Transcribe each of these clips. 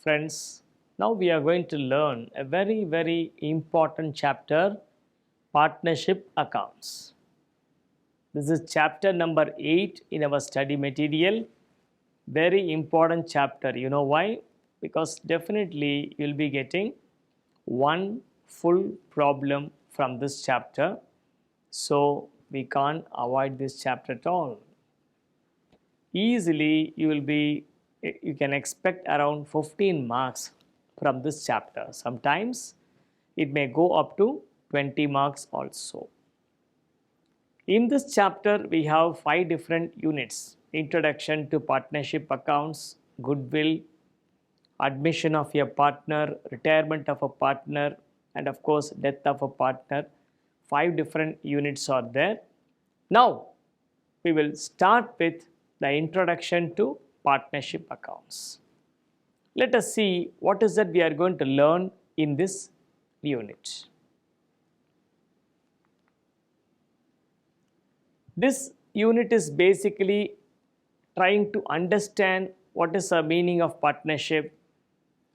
Friends, now we are going to learn a very important chapter, partnership accounts. This is chapter number 8 in our study material. Very important chapter. You know why? Because definitely you'll be getting one full problem from this chapter. So we can't avoid this chapter at all. Easily you can expect around 15 marks from this chapter. Sometimes it may go up to 20 marks also. In this chapter we have 5 different units: introduction to partnership accounts, goodwill, admission of a partner, retirement of a partner, and of course death of a partner. 5 different units are there. Now we will start with the introduction to partnership accounts. Let us see what is that we are going to learn in this unit. This unit is basically trying to understand what is the meaning of partnership,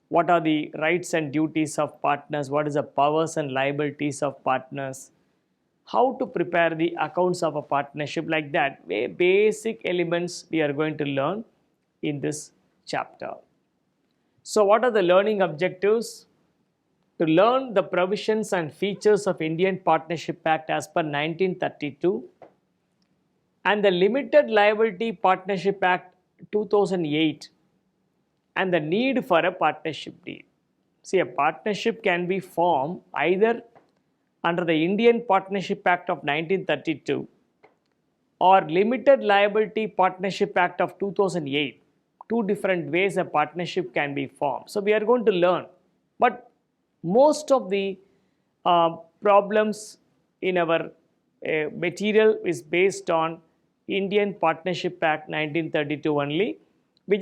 what are the rights and duties of partners, what is the powers and liabilities of partners, how to prepare the accounts of a partnership, like that. Basic elements we are going to learn in this chapter. So what are the learning objectives? To learn the provisions and features of Indian Partnership Act as per 1932 and the Limited Liability Partnership Act 2008 and the need for a partnership deed. See, a partnership can be formed either under the Indian Partnership Act of 1932 or Limited Liability Partnership Act of 2008. 2 different ways a partnership can be formed. So we are going to learn. But most of the problems in our material is based on Indian Partnership Act 1932 only. We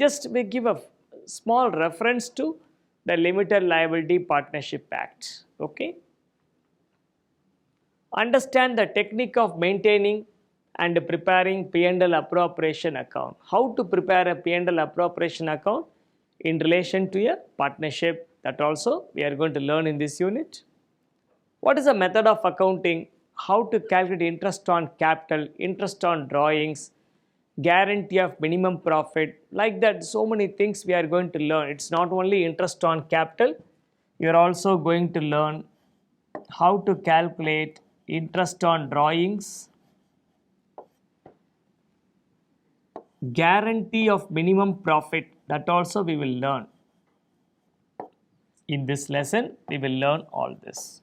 give a small reference to the Limited Liability Partnership Act. Okay. Understand the technique of maintaining and preparing P&L appropriation account. How to prepare a P&L appropriation account in relation to a partnership, that also we are going to learn in this unit. What is the method of accounting? How to calculate interest on capital, interest on drawings, guarantee of minimum profit, like that. So many things we are going to learn. It's not only interest on capital, you are also going to learn how to calculate interest on drawings, guarantee of minimum profit, that also we will learn. In this lesson, we will learn all this.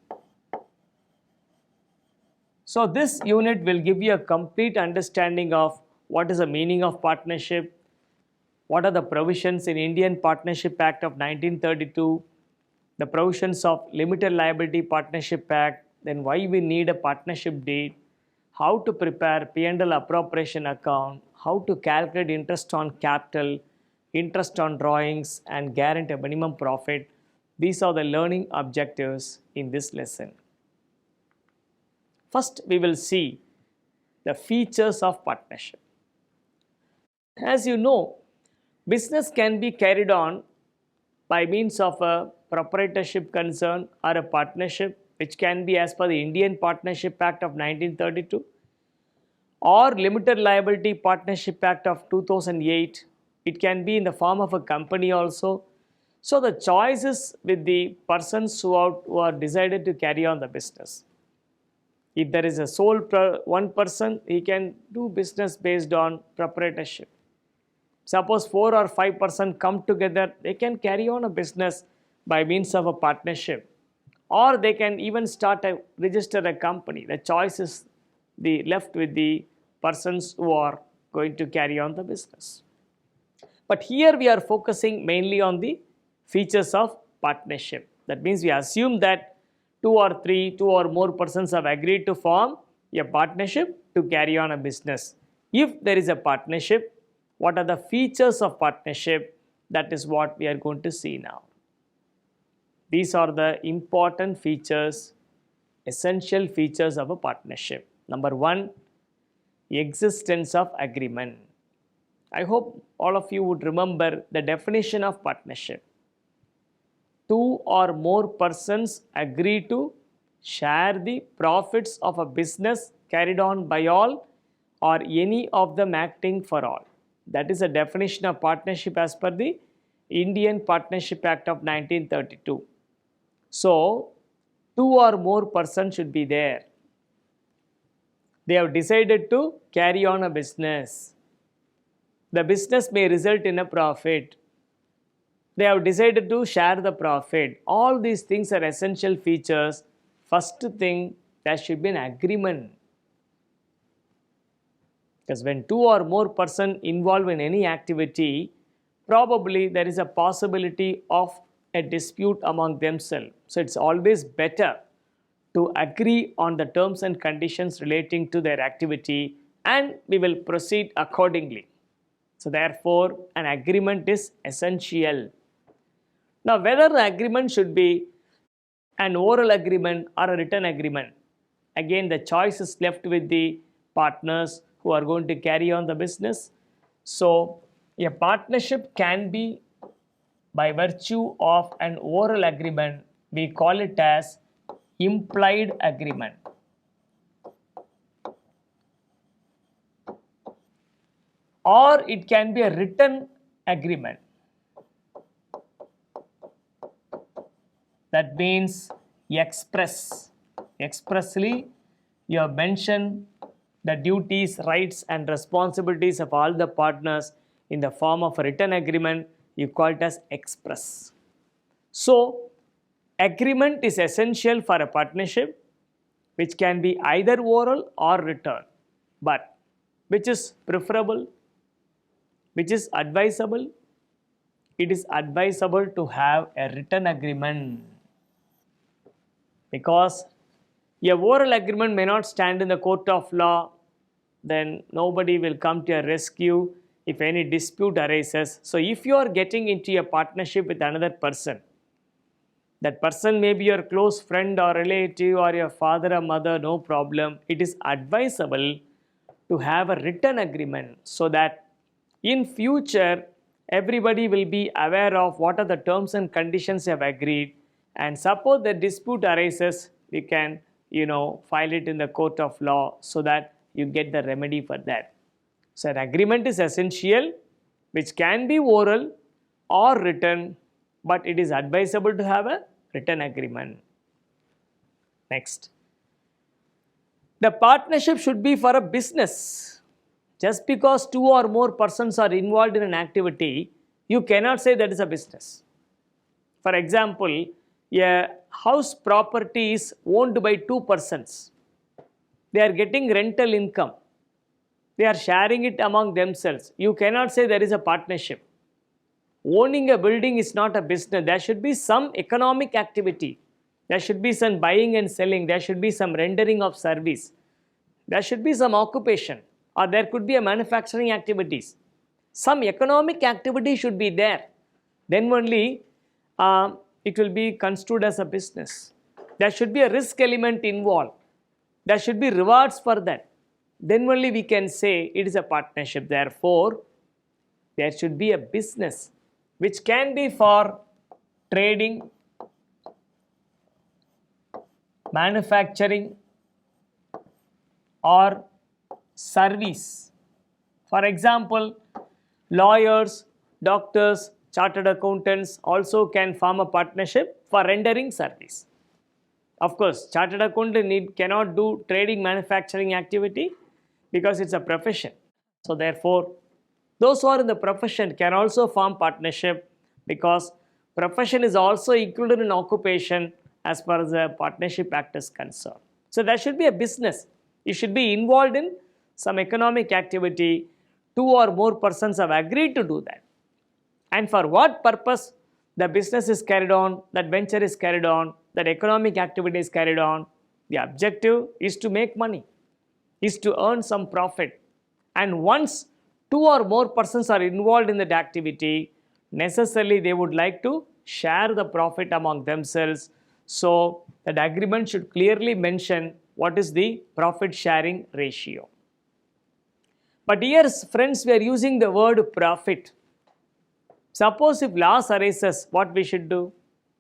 So this unit will give you a complete understanding of what is the meaning of partnership, what are the provisions in Indian Partnership Act of 1932, the provisions of Limited Liability Partnership Act, then why we need a partnership deed, how to prepare P&L appropriation account, how to calculate interest on capital, interest on drawings, and guarantee a minimum profit. These are the learning objectives in this lesson. First, we will see the features of partnership. As you know, business can be carried on by means of a proprietorship concern or a partnership, which can be as per the Indian Partnership Act of 1932 or Limited Liability Partnership Act of 2008. It can be in the form of a company also. So the choice is with the persons who are decided to carry on the business. If there is a sole one person, he can do business based on proprietorship. Suppose 4 or 5 persons come together, they can carry on a business by means of a partnership, or they can even register a company. The choice is left with the persons who are going to carry on the business. But here we are focusing mainly on the features of partnership. That means we assume that 2 or more persons have agreed to form a partnership to carry on a business. If there is a partnership, what are the features of partnership? That is what we are going to see now. These are the important features, essential features of a partnership. Number 1, existence of agreement. I hope all of you would remember the definition of partnership. two or more persons agree to share the profits of a business carried on by all or any of them acting for all. That is a definition of partnership as per the Indian Partnership Act of 1932. So, two or more persons should be there. They have decided to carry on a business. The business may result in a profit. They have decided to share the profit. All these things are essential features. First thing, there should be an agreement. Because when two or more persons involved in any activity, probably there is a possibility of a dispute among themselves. So it's always better to agree on the terms and conditions relating to their activity, and we will proceed accordingly. So therefore, an agreement is essential. Now, whether the agreement should be an oral agreement or a written agreement, again the choice is left with the partners who are going to carry on the business. So, a partnership can be by virtue of an oral agreement. We call it as implied agreement. Or it can be a written agreement. That means expressly you have mentioned the duties, rights and responsibilities of all the partners in the form of a written agreement. You call it as express. So, agreement is essential for a partnership, which can be either oral or written. But which is preferable? Which is advisable? It is advisable to have a written agreement, because a oral agreement may not stand in the court of law. Then nobody will come to your rescue if any dispute arises. So if you are getting into a partnership with another person, that person may be your close friend or relative or your father or mother, no problem. It is advisable to have a written agreement so that in future everybody will be aware of what are the terms and conditions you have agreed, and suppose the dispute arises, we can file it in the court of law so that you get the remedy for that. So an agreement is essential, which can be oral or written, but it is advisable to have a written agreement. Next, the partnership should be for a business. Just because two or more persons are involved in an activity, you cannot say that is a business. For example, a house property is owned by two persons. They are getting rental income. They are sharing it among themselves. You cannot say there is a partnership. Owning a building is not a business. There should be some economic activity. There should be some buying and selling. There should be some rendering of service. There should be some occupation, or there could be a manufacturing activities. Some economic activity should be there. Then only it will be construed as a business. There should be a risk element involved. There should be rewards for that. Then only we can say it is a partnership. Therefore, there should be a business which can be for trading, manufacturing or service. For example, lawyers, doctors, chartered accountants also can form a partnership for rendering service. Of course, chartered accountant cannot do trading, manufacturing activity because it's a profession. So therefore, those who are in the profession can also form partnership, because profession is also included in occupation as far as the Partnership Act is concerned. So there should be a business. You should be involved in some economic activity. Two or more persons have agreed to do that. And for what purpose the business is carried on, that venture is carried on, that economic activity is carried on. The objective is to make money, is to earn some profit. And once two or more persons are involved in that activity, necessarily they would like to share the profit among themselves. So that agreement should clearly mention what is the profit sharing ratio. But here, friends, we are using the word profit. Suppose if loss arises, what we should do?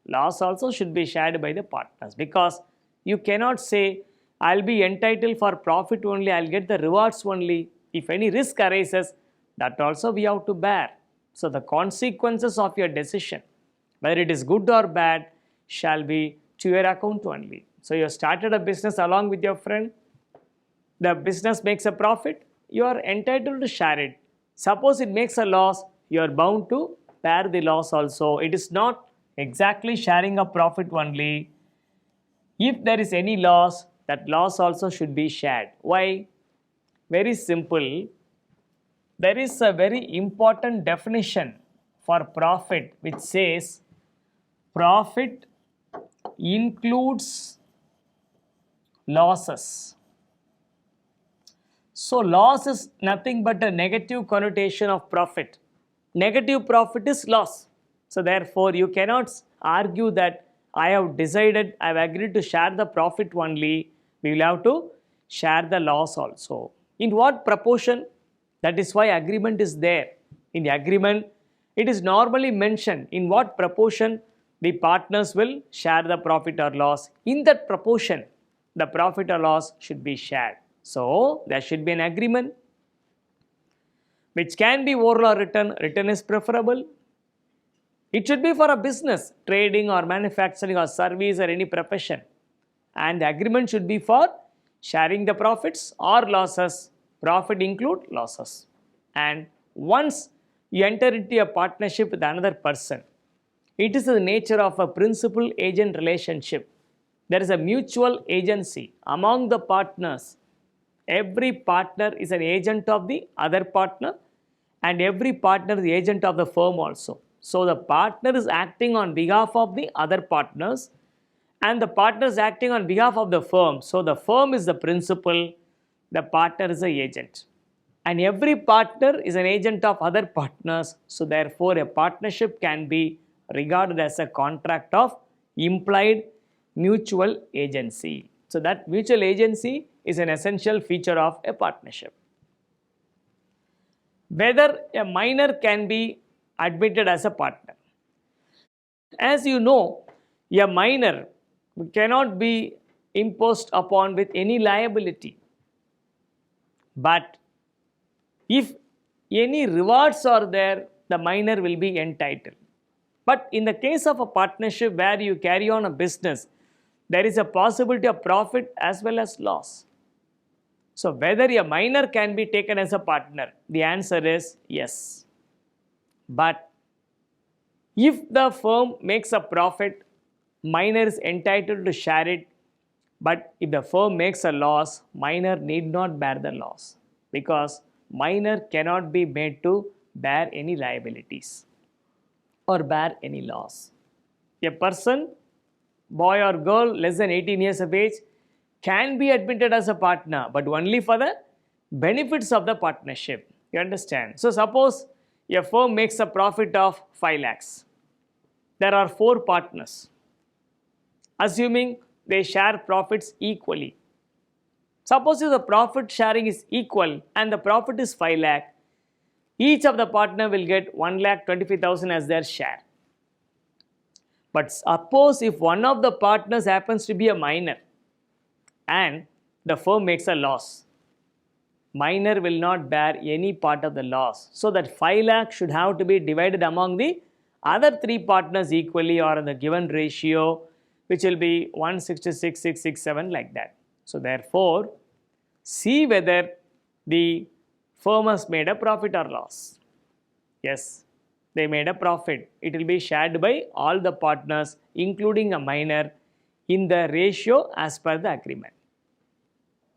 loss also should be shared by the partners, because you cannot say I'll be entitled for profit only, I'll get the rewards only. If any risk arises, that also we have to bear. So the consequences of your decision, whether it is good or bad, shall be to your account only. So you started a business along with your friend, the business makes a profit, you are entitled to share it. Suppose it makes a loss, you are bound to bear the loss also. It is not exactly sharing a profit only. If there is any loss, that loss also should be shared. Why? Very simple. There is a very important definition for profit which says profit includes losses. So loss is nothing but a negative connotation of profit. Negative profit is loss. So therefore you cannot argue that I have decided, I have agreed to share the profit only. We will have to share the loss also. In what proportion? That is why agreement is there. In the agreement, it is normally mentioned in what proportion the partners will share the profit or loss. In that proportion, the profit or loss should be shared. So there should be an agreement which can be oral or written. Written is preferable. It should be for a business, trading or manufacturing or service or any profession. And the agreement should be for sharing the profits or losses. Profit include losses. And once you enter into a partnership with another person, it is the nature of a principal-agent relationship. There is a mutual agency among the partners. Every partner is an agent of the other partner, and every partner is the agent of the firm also. So the partner is acting on behalf of the other partners, and the partner is acting on behalf of the firm. So the firm is the principal, the partner is the agent. And every partner is an agent of other partners. So therefore a partnership can be regarded as a contract of implied mutual agency. So that mutual agency is an essential feature of a partnership. Whether a minor can be admitted as a partner. As you know, a minor cannot be imposed upon with any liability. But if any rewards are there, the minor will be entitled. But in the case of a partnership where you carry on a business, there is a possibility of profit as well as loss. So whether a minor can be taken as a partner, the answer is yes. But if the firm makes a profit, minor is entitled to share it. But if the firm makes a loss, minor need not bear the loss, because minor cannot be made to bear any liabilities or bear any loss. A person, boy or girl less than 18 years of age, can be admitted as a partner, but only for the benefits of the partnership. You understand? So suppose a firm makes a profit of 5 lakhs. There are 4 partners. Assuming they share profits equally. Suppose if the profit sharing is equal and the profit is 5 lakh, each of the partner will get 1,25,000 as their share. But suppose if one of the partners happens to be a minor and the firm makes a loss, minor will not bear any part of the loss. So that 5 lakh should have to be divided among the other 3 partners equally, or in the given ratio, which will be 166,667, like that. So therefore, see whether the firm has made a profit or loss. Yes, they made a profit. It will be shared by all the partners, including a minor, in the ratio as per the agreement.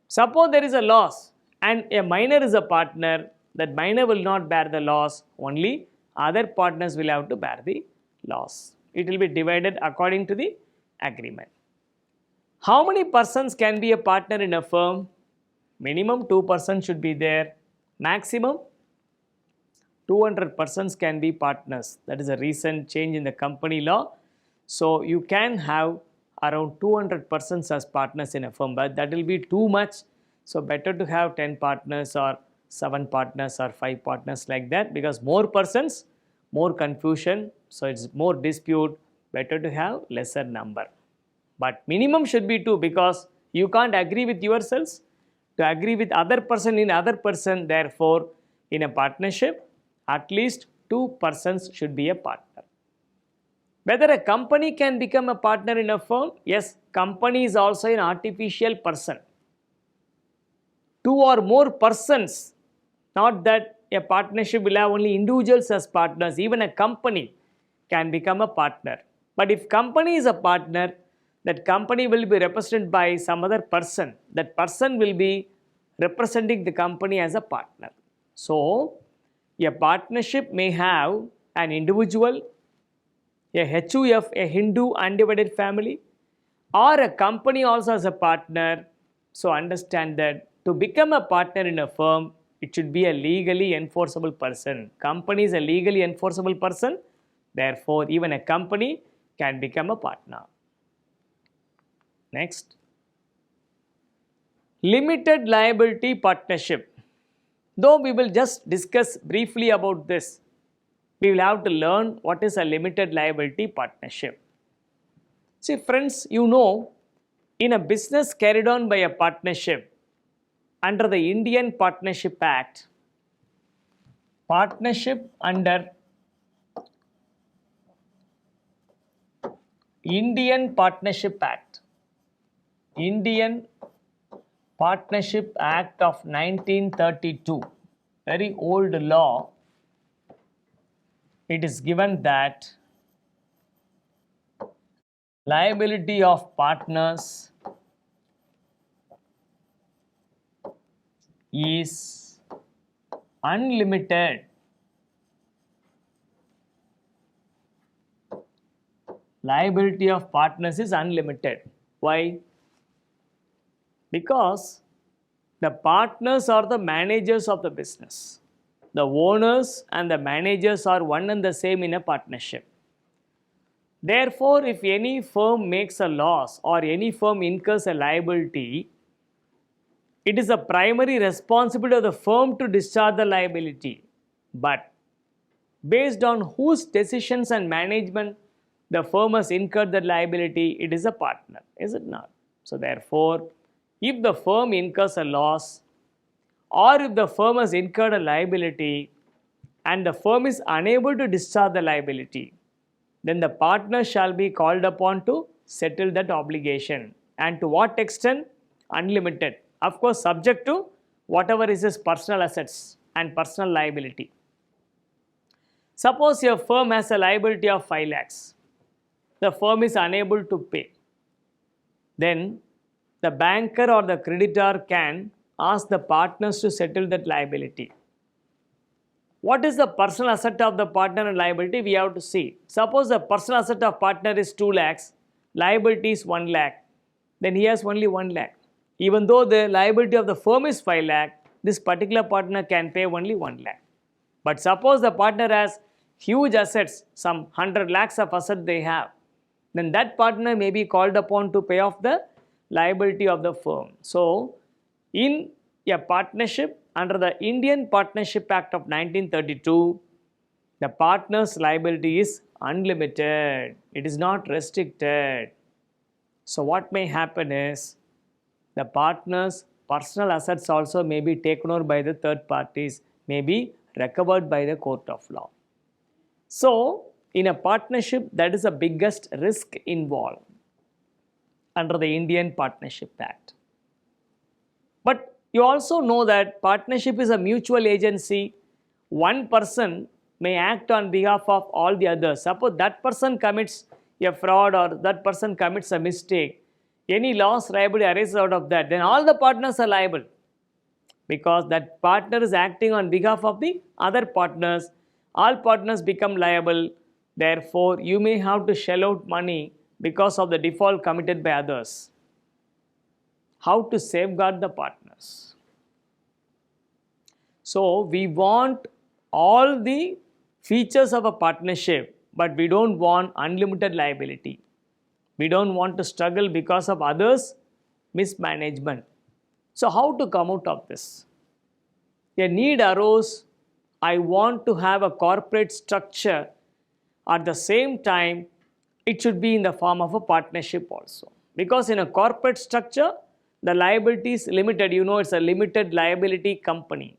Suppose there is a loss and a minor is a partner, that minor will not bear the loss, only other partners will have to bear the loss. It will be divided according to the agreement. How many persons can be a partner in a firm? Minimum 2 persons should be there. Maximum 200 persons can be partners. That is a recent change in the company law. So you can have around 200 persons as partners in a firm, but that will be too much. So better to have 10 partners or 7 partners or 5 partners, like that, because more persons, more confusion. So it's more dispute, better to have lesser number. But minimum should be 2 because you can't agree with yourselves to agree with other person in other person. Therefore, in a partnership, at least 2 persons should be a partner. Whether a company can become a partner in a firm? Yes, company is also an artificial person. 2 or more persons, not that a partnership will have only individuals as partners. Even a company can become a partner. But if company is a partner, that company will be represented by some other person. That person will be representing the company as a partner. So, a partnership may have an individual, a HUF, a Hindu undivided family, or a company also as a partner. So understand that to become a partner in a firm, it should be a legally enforceable person. Company is a legally enforceable person. Therefore, even a company can become a partner. Next, limited liability partnership. Though we will just discuss briefly about this, we will have to learn what is a limited liability partnership. See friends, you know, in a business carried on by a partnership under the Indian Partnership Act, partnership under Indian Partnership Act, Indian Partnership Act of 1932, very old law, it is given that liability of partners is unlimited. Liability of partners is unlimited. Why? Because the partners are the managers of the business. The owners and the managers are one and the same in a partnership. Therefore, if any firm makes a loss or any firm incurs a liability, it is the primary responsibility of the firm to discharge the liability. But based on whose decisions and management the firm has incurred the liability, it is a partner, is it not? So therefore, if the firm incurs a loss or if the firm has incurred a liability and the firm is unable to discharge the liability, then the partner shall be called upon to settle that obligation. And to what extent? Unlimited. Of course, subject to whatever is his personal assets and personal liability. Suppose your firm has a liability of 5 lakhs. The firm is unable to pay. Then the banker or the creditor can ask the partners to settle that liability. What is the personal asset of the partner and liability? We have to see. Suppose the personal asset of partner is 2 lakhs, liability is 1 lakh, then he has only 1 lakh. Even though the liability of the firm is 5 lakh, this particular partner can pay only 1 lakh. But suppose the partner has huge assets, some 100 lakhs of asset they have, then that partner may be called upon to pay off the liability of the firm. So, in a partnership under the Indian Partnership Act of 1932, the partner's liability is unlimited. It is not restricted. So, what may happen is the partner's personal assets also may be taken over by the third parties, may be recovered by the court of law. So, in a partnership, that is the biggest risk involved under the Indian Partnership Act. But you also know that partnership is a mutual agency. One person may act on behalf of all the others. Suppose that person commits a fraud or that person commits a mistake, any loss liability arises out of that, then all the partners are liable because that partner is acting on behalf of the other partners. All partners become liable. Therefore, you may have to shell out money because of the default committed by others. How to safeguard the partners? So, we want all the features of a partnership, but we don't want unlimited liability. We don't want to struggle because of others' mismanagement. So, how to come out of this? A need arose. I want to have a corporate structure. At the same time, it should be in the form of a partnership also. Because in a corporate structure, the liability is limited, it's a limited liability company.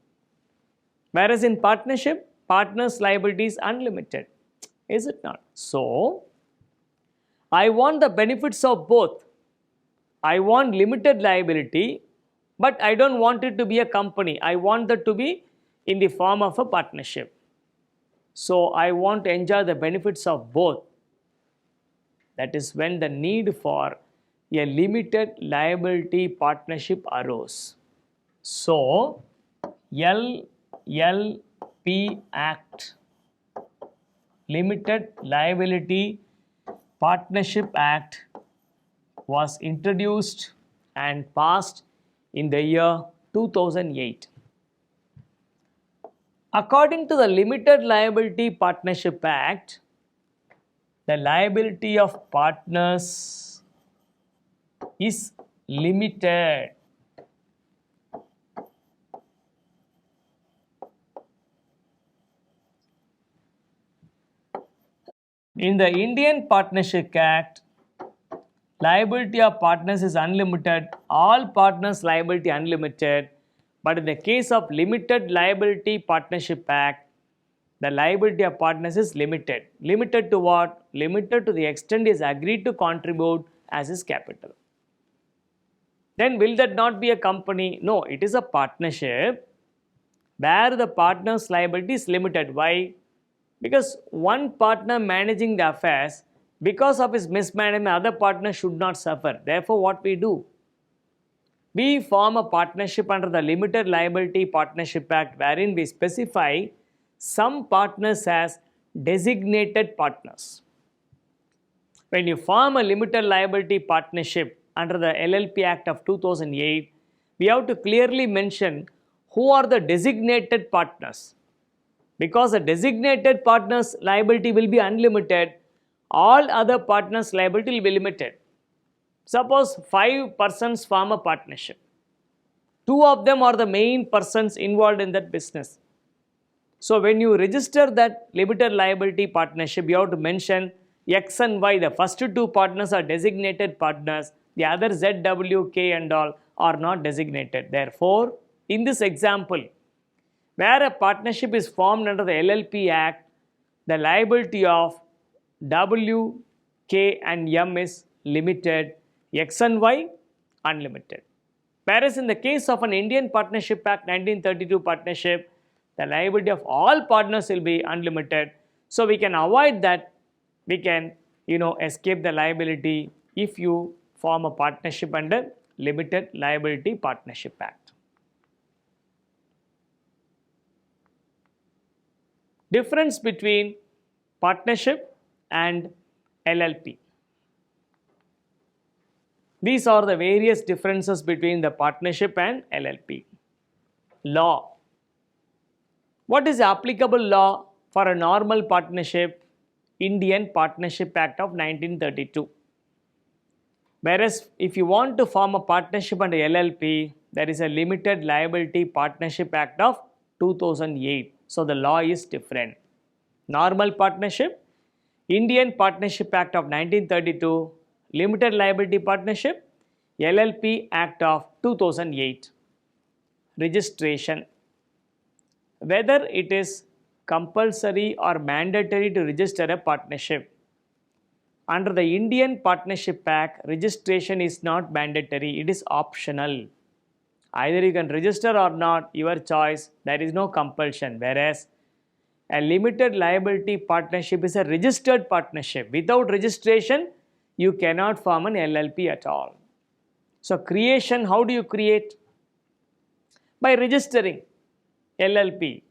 Whereas in partnership, partners' liability is unlimited. Is it not? So, I want the benefits of both. I want limited liability, but I don't want it to be a company. I want that to be in the form of a partnership. So, I want to enjoy the benefits of both. That is when the need for a limited liability partnership arose. So, LLP Act, Limited Liability Partnership Act, was introduced and passed in the year 2008. According to the Limited Liability Partnership Act, the liability of partners is limited. In the Indian Partnership Act, liability of partners is unlimited, all partners' liability unlimited, but in the case of Limited Liability Partnership Act, the liability of partners is limited. Limited to what? Limited to the extent is agreed to contribute as his capital. Then will that not be a company? No, it is a partnership where the partner's liability is limited. Why? Because one partner managing the affairs, because of his mismanagement, other partner should not suffer. Therefore, what we do? We form a partnership under the Limited Liability Partnership Act, wherein we specify some partners as designated partners. When you form a limited liability partnership under the LLP Act of 2008, we have to clearly mention who are the designated partners. Because the designated partners' liability will be unlimited, all other partners' liability will be limited. Suppose 5 persons form a partnership. 2 of them are the main persons involved in that business. So, when you register that limited liability partnership, you have to mention X and Y. The first 2 partners are designated partners. The other Z, W, K and all are not designated. Therefore, in this example, where a partnership is formed under the LLP Act, the liability of W, K and M is limited, X and Y unlimited. Whereas in the case of an Indian Partnership Act 1932 partnership, the liability of all partners will be unlimited. So we can avoid that. We can, escape the liability if you form a partnership under Limited Liability Partnership Act. Difference between partnership and LLP. These are the various differences between the partnership and LLP. Law. What is the applicable law for a normal partnership? Indian Partnership Act of 1932. Whereas if you want to form a partnership under LLP, there is a Limited Liability Partnership Act of 2008. So the law is different. Normal partnership, Indian Partnership Act of 1932, Limited Liability Partnership, LLP Act of 2008. Registration. Whether it is compulsory or mandatory to register a partnership. Under the Indian Partnership Act, registration is not mandatory, it is optional. Either you can register or not, your choice, there is no compulsion. Whereas a limited liability partnership is a registered partnership. Without registration, you cannot form an LLP at all. So creation, how do you create? By registering LLP.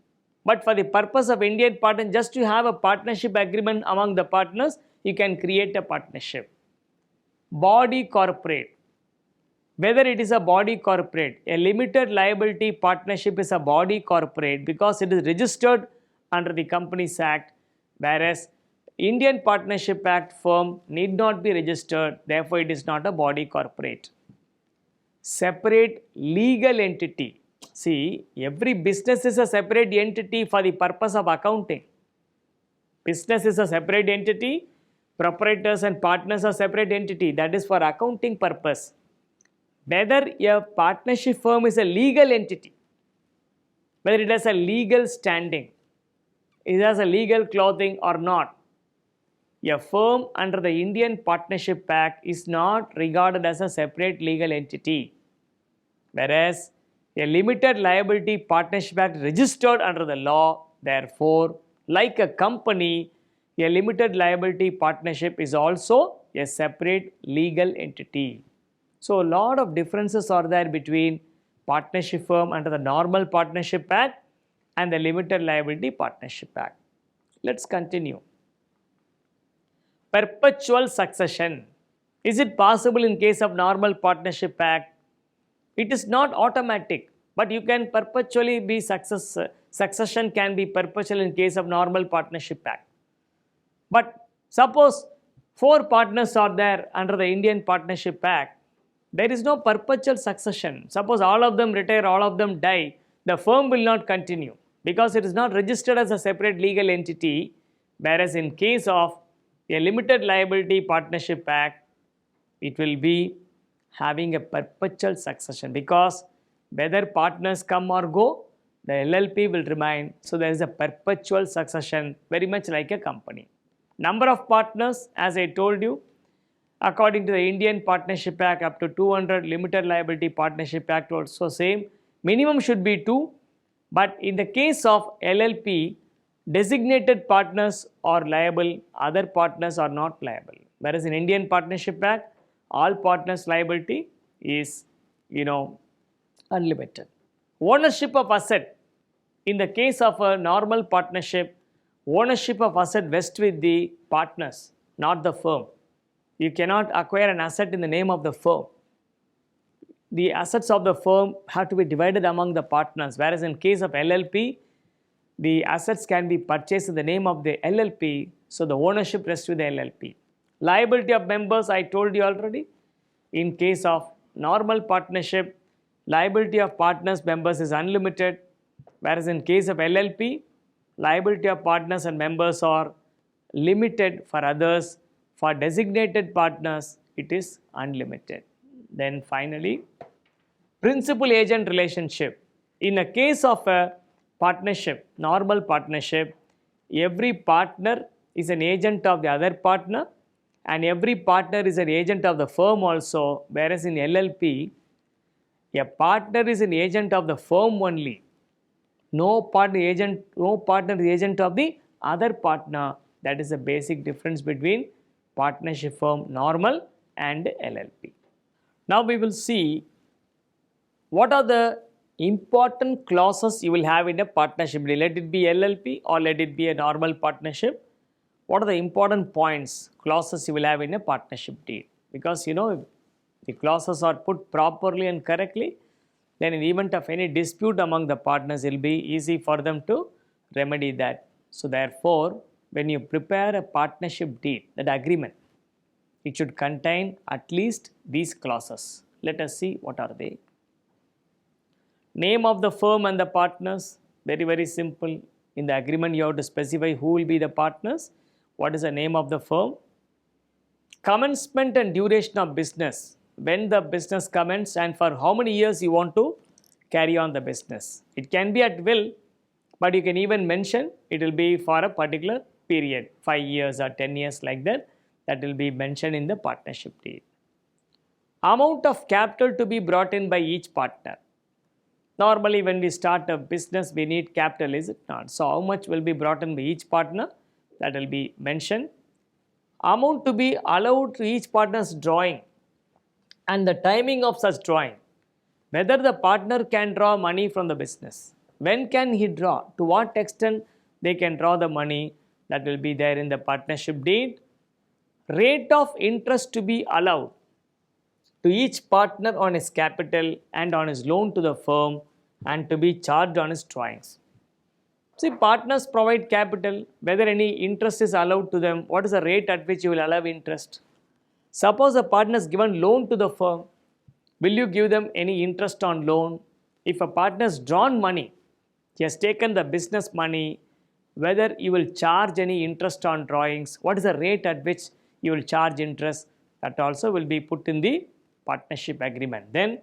But for the purpose of Indian partner, just to have a partnership agreement among the partners, you can create a partnership. Body corporate. Whether it is a body corporate, a limited liability partnership is a body corporate because it is registered under the Companies Act, whereas Indian Partnership Act firm need not be registered, therefore it is not a body corporate. Separate legal entity. See, every business is a separate entity for the purpose of accounting. Business is a separate entity Proprietors and partners are separate entity. That is for accounting purpose. Whether a partnership firm is a legal entity, whether it has a legal standing, it has a legal clothing or not, a firm under the Indian Partnership Act is not regarded as a separate legal entity, whereas a limited liability partnership act registered under the law. Therefore, like a company, a limited liability partnership is also a separate legal entity. So, a lot of differences are there between partnership firm under the normal partnership act and the limited liability partnership act. Let's continue. Perpetual succession. Is it possible in case of normal partnership act? It is not automatic, but you can perpetually be succession can be perpetual in case of normal partnership act. But suppose 4 partners are there under the Indian Partnership Act, there is no perpetual succession. Suppose all of them retire, all of them die, the firm will not continue because it is not registered as a separate legal entity, whereas in case of a limited liability partnership act, it will be having a perpetual succession because whether partners come or go, the LLP will remain. So, there is a perpetual succession, very much like a company. Number of partners, as I told you, according to the Indian Partnership Act, up to 200, limited liability partnership act also same. Minimum should be 2, but in the case of LLP, designated partners are liable, other partners are not liable. Whereas in Indian Partnership Act, all partners liability is, unlimited. Ownership of asset. In the case of a normal partnership, ownership of asset vests with the partners, not the firm. You cannot acquire an asset in the name of the firm. The assets of the firm have to be divided among the partners, whereas in case of LLP, the assets can be purchased in the name of the LLP, so the ownership rests with the LLP. Liability of members, I told you already. In case of normal partnership, liability of partners members is unlimited, whereas in case of LLP, liability of partners and members are limited. For others, for designated partners, it is unlimited. Then finally, principal agent relationship. In a case of a partnership, normal partnership, every partner is an agent of the other partner and every partner is an agent of the firm also, whereas in LLP, a partner is an agent of the firm only. No partner is agent of the other partner. That is the basic difference between partnership firm normal and LLP. Now we will see what are the important clauses you will have in a partnership deal. Let it be LLP or let it be a normal partnership. What are the important points, clauses you will have in a partnership deal? Because if the clauses are put properly and correctly, then in the event of any dispute among the partners, it will be easy for them to remedy that. So therefore, when you prepare a partnership deed, that agreement, it should contain at least these clauses. Let us see what are they. Name of the firm and the partners, very simple. In the agreement, you have to specify who will be the partners, what is the name of the firm. Commencement and duration of business, when the business commences and for how many years you want to carry on the business. It can be at will, but you can even mention it will be for a particular period, 5 years or 10 years like that. That will be mentioned in the partnership deed. Amount of capital to be brought in by each partner. Normally when we start a business, we need capital, is it not? So how much will be brought in by each partner? That will be mentioned. Amount to be allowed to each partner's drawing and the timing of such drawing. Whether the partner can draw money from the business. When can he draw? To what extent they can draw the money? That will be there in the partnership deed. Rate of interest to be allowed to each partner on his capital and on his loan to the firm and to be charged on his drawings. See, partners provide capital, whether any interest is allowed to them, what is the rate at which you will allow interest? Suppose a partner has given loan to the firm, will you give them any interest on loan? If a partner has drawn money, he has taken the business money, whether you will charge any interest on drawings, what is the rate at which you will charge interest, that also will be put in the partnership agreement. Then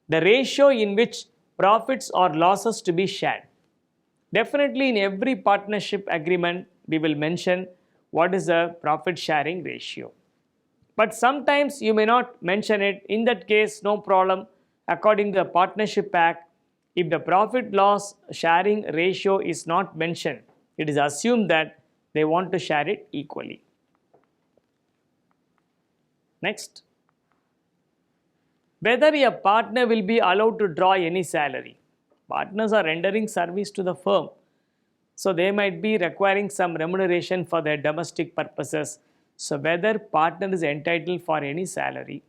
the ratio in which profits or losses to be shared. Definitely in every partnership agreement we will mention what is the profit sharing ratio. But sometimes you may not mention it. In that case, no problem. According to the Partnership Act, if the profit loss sharing ratio is not mentioned, it is assumed that they want to share it equally. Next, whether a partner will be allowed to draw any salary. Partners are rendering service to the firm, so they might be requiring some remuneration for their domestic purposes. So whether partner is entitled for any salary.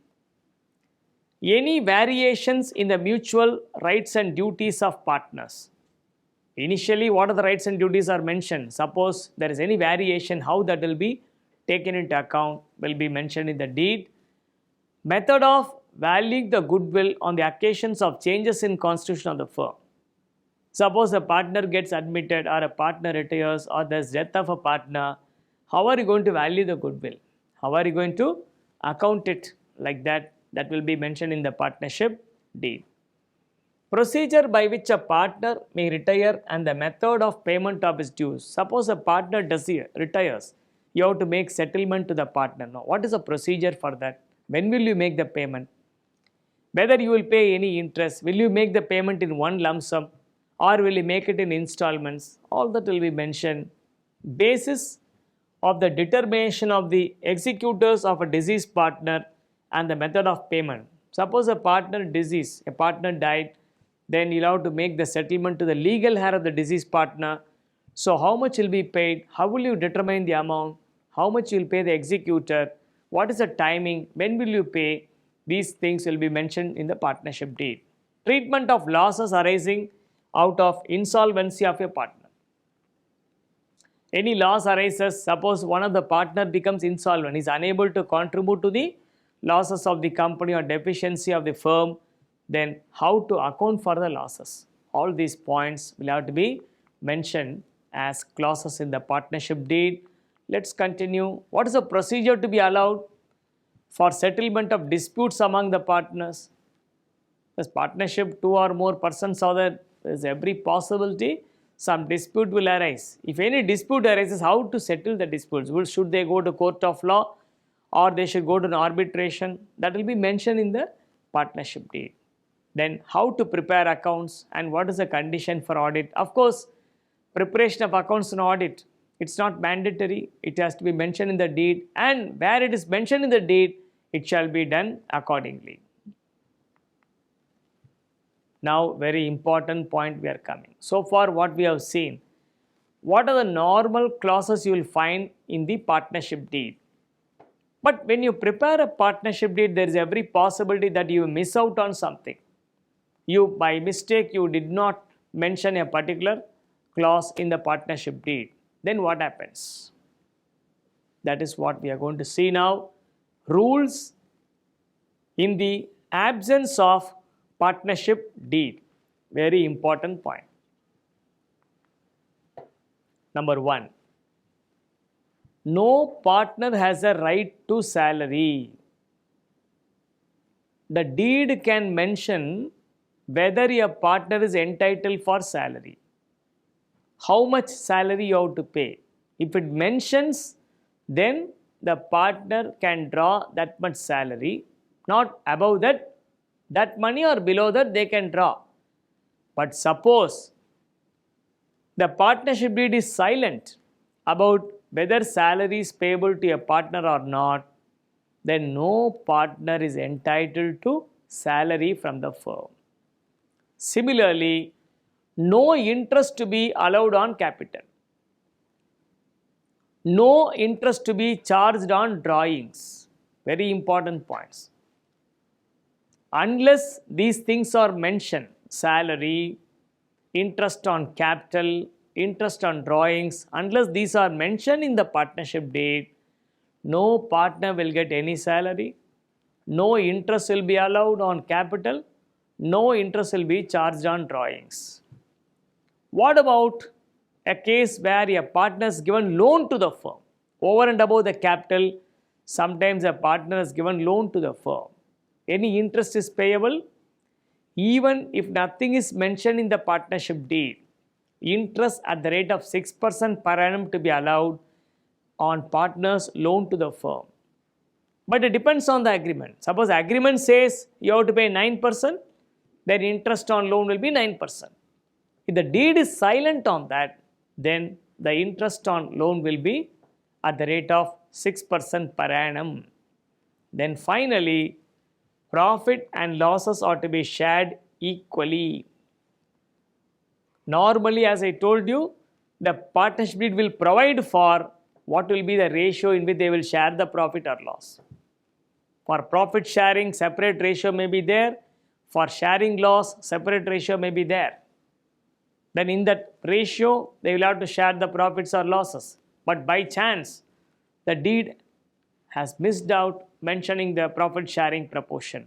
Any variations in the mutual rights and duties of partners. Initially, what are the rights and duties are mentioned. Suppose there is any variation, how that will be taken into account will be mentioned in the deed. Method of valuing the goodwill on the occasions of changes in constitution of the firm. Suppose a partner gets admitted or a partner retires or there is death of a partner, how are you going to value the goodwill? How are you going to account it like that? That will be mentioned in the partnership deed. Procedure by which a partner may retire and the method of payment of his dues. Suppose a partner retires, you have to make settlement to the partner. Now, what is the procedure for that? When will you make the payment? Whether you will pay any interest, will you make the payment in one lump sum or will you make it in installments? All that will be mentioned. Basis of the determination of the executors of a deceased partner and the method of payment. Suppose a partner deceased, a partner died, then you'll have to make the settlement to the legal heir of the deceased partner. So how much will be paid? How will you determine the amount? How much you will pay the executor? What is the timing? When will you pay? These things will be mentioned in the partnership deed. Treatment of losses arising out of insolvency of a partner. Any loss arises, suppose one of the partner becomes insolvent, is unable to contribute to the losses of the company or deficiency of the firm, then how to account for the losses. All these points will have to be mentioned as clauses in the partnership deed. Let's continue. What is the procedure to be allowed for settlement of disputes among the partners? This partnership, two or more persons are there, there is every possibility some dispute will arise. If any dispute arises, how to settle the disputes? Should they go to court of law or they should go to an arbitration? That will be mentioned in the partnership deed. Then how to prepare accounts and what is the condition for audit? Of course, preparation of accounts and audit, it's not mandatory. It has to be mentioned in the deed, and where it is mentioned in the deed, it shall be done accordingly. Now, very important point we are coming. So far what we have seen, what are the normal clauses you will find in the partnership deed? But when you prepare a partnership deed, there is every possibility that you miss out on something. You, by mistake, you did not mention a particular clause in the partnership deed. Then what happens? That is what we are going to see now. Rules in the absence of partnership deed. Very important point. Number 1. No partner has a right to salary. The deed can mention whether a partner is entitled for salary, how much salary you have to pay. If it mentions, then the partner can draw that much salary, not above that money or below that they can draw. But suppose the partnership deed is silent about whether salary is payable to a partner or not, then no partner is entitled to salary from the firm. Similarly, no interest to be allowed on capital. No interest to be charged on drawings. Very important points. Unless these things are mentioned, salary, interest on capital, interest on drawings, unless these are mentioned in the partnership deed, no partner will get any salary, no interest will be allowed on capital, no interest will be charged on drawings. What about a case where a partner has given loan to the firm over and above the capital? Sometimes a partner has given loan to the firm. Any interest is payable even if nothing is mentioned in the partnership deed. Interest at the rate of 6% per annum to be allowed on partner's loan to the firm. But it depends on the agreement. Suppose agreement says you have to pay 9%, then interest on loan will be 9%. If the deed is silent on that, then the interest on loan will be at the rate of 6% per annum. Then finally, profit and losses are to be shared equally. Normally, as I told you, the partnership deed will provide for what will be the ratio in which they will share the profit or loss. For profit sharing, separate ratio may be there. For sharing loss, separate ratio may be there. Then in that ratio, they will have to share the profits or losses. But by chance, the deed has missed out mentioning the profit sharing proportion.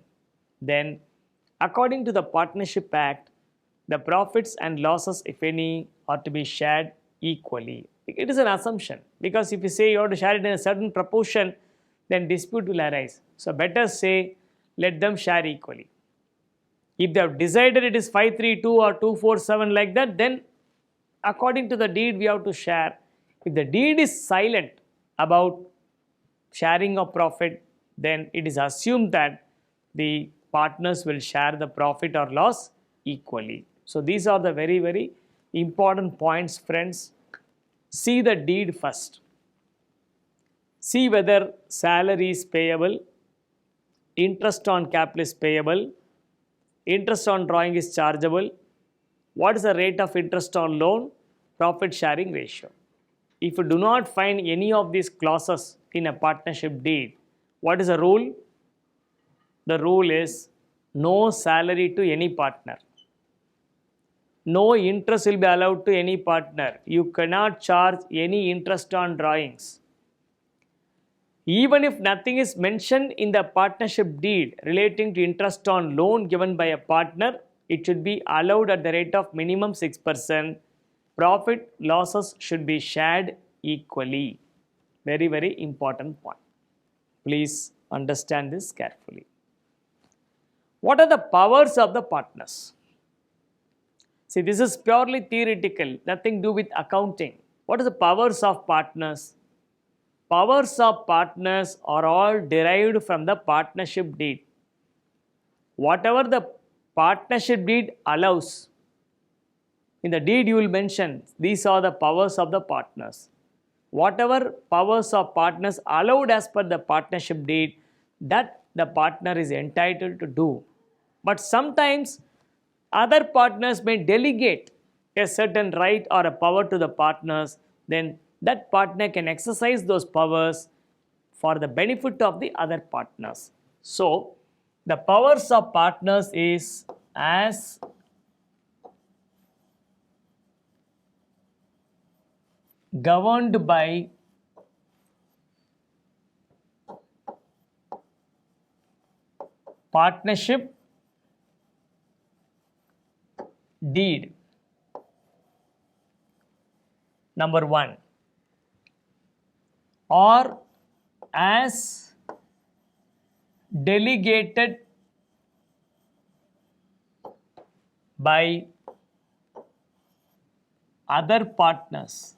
Then, according to the Partnership Act, the profits and losses, if any, are to be shared equally. It is an assumption, because if you say you have to share it in a certain proportion, then dispute will arise. So better say, let them share equally. If they have decided it is 532 or 247 like that, then according to the deed we have to share. If the deed is silent about sharing of profit, then it is assumed that the partners will share the profit or loss equally. So these are the very, very important points, friends. See the deed first. See whether salary is payable, interest on capital is payable, interest on drawing is chargeable, what is the rate of interest on loan, profit sharing ratio. If you do not find any of these clauses in a partnership deed, what is the rule? The rule is no salary to any partner. No interest will be allowed to any partner. You cannot charge any interest on drawings. Even if nothing is mentioned in the partnership deed relating to interest on loan given by a partner, it should be allowed at the rate of minimum 6%. Profit losses should be shared equally. Very, very important point. Please understand this carefully. What are the powers of the partners? See, this is purely theoretical, nothing to do with accounting. What are the powers of partners? Powers of partners are all derived from the partnership deed. Whatever the partnership deed allows, in the deed you will mention these are the powers of the partners. Whatever powers of partners allowed as per the partnership deed, that the partner is entitled to do. But sometimes other partners may delegate a certain right or a power to the partners, then that partner can exercise those powers for the benefit of the other partners. So, the powers of partners is as governed by partnership deed. Number 1, or as delegated by other partners.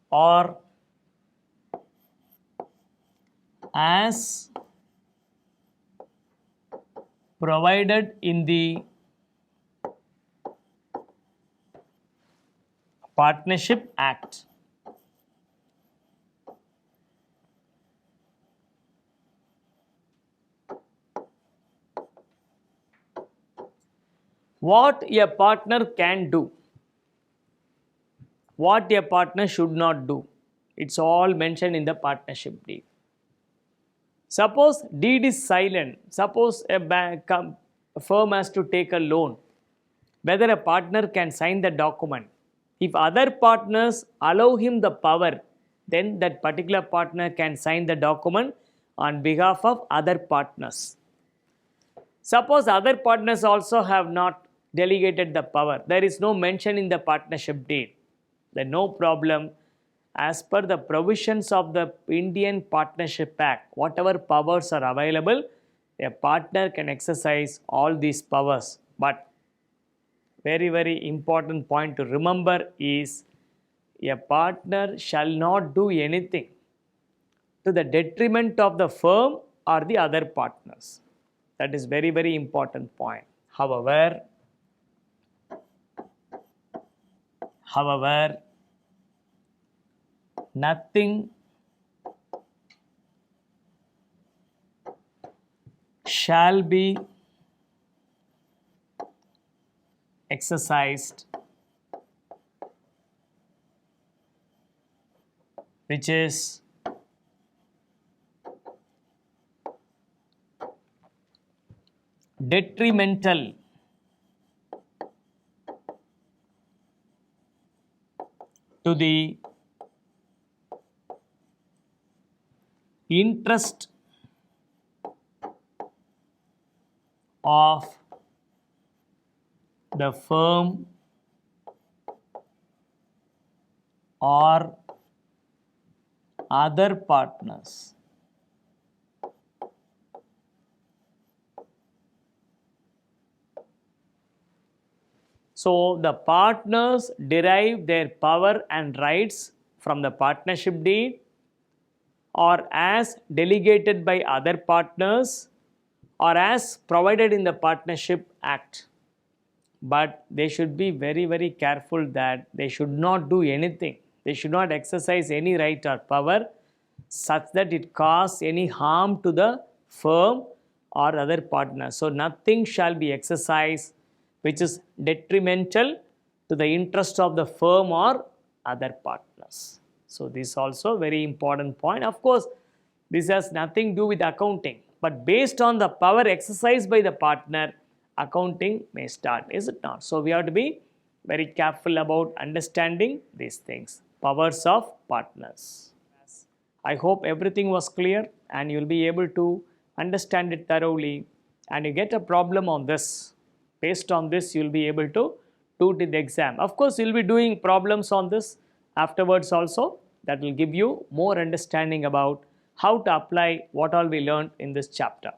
Or as provided in the Partnership Act. What a partner can do, what a partner should not do, it's all mentioned in the partnership deed. Suppose deed is silent, suppose a firm has to take a loan, whether a partner can sign the document. If other partners allow him the power, then that particular partner can sign the document on behalf of other partners. Suppose other partners also have not delegated the power. There is no mention in the partnership deed. Then no problem. As per the provisions of the Indian Partnership Act, whatever powers are available, a partner can exercise all these powers. But very important point to remember is a partner shall not do anything to the detriment of the firm or the other partners. That is very important point. However, nothing shall be exercised which is detrimental to the interest of the firm or other partners. So the partners derive their power and rights from the partnership deed or as delegated by other partners or as provided in the Partnership Act. But they should be very careful that they should not do anything. They should not exercise any right or power such that it cause any harm to the firm or other partners. So nothing shall be exercised which is detrimental to the interest of the firm or other partners. So this is also very important point. Of course, this has nothing to do with accounting, but based on the power exercised by the partner, accounting may start, is it not? So we have to be very careful about understanding these things. Powers of partners. I hope everything was clear and you will be able to understand it thoroughly, and you get a problem on this. Based on this, you will be able to do it in the exam. Of course, you will be doing problems on this afterwards also. That will give you more understanding about how to apply what all we learned in this chapter.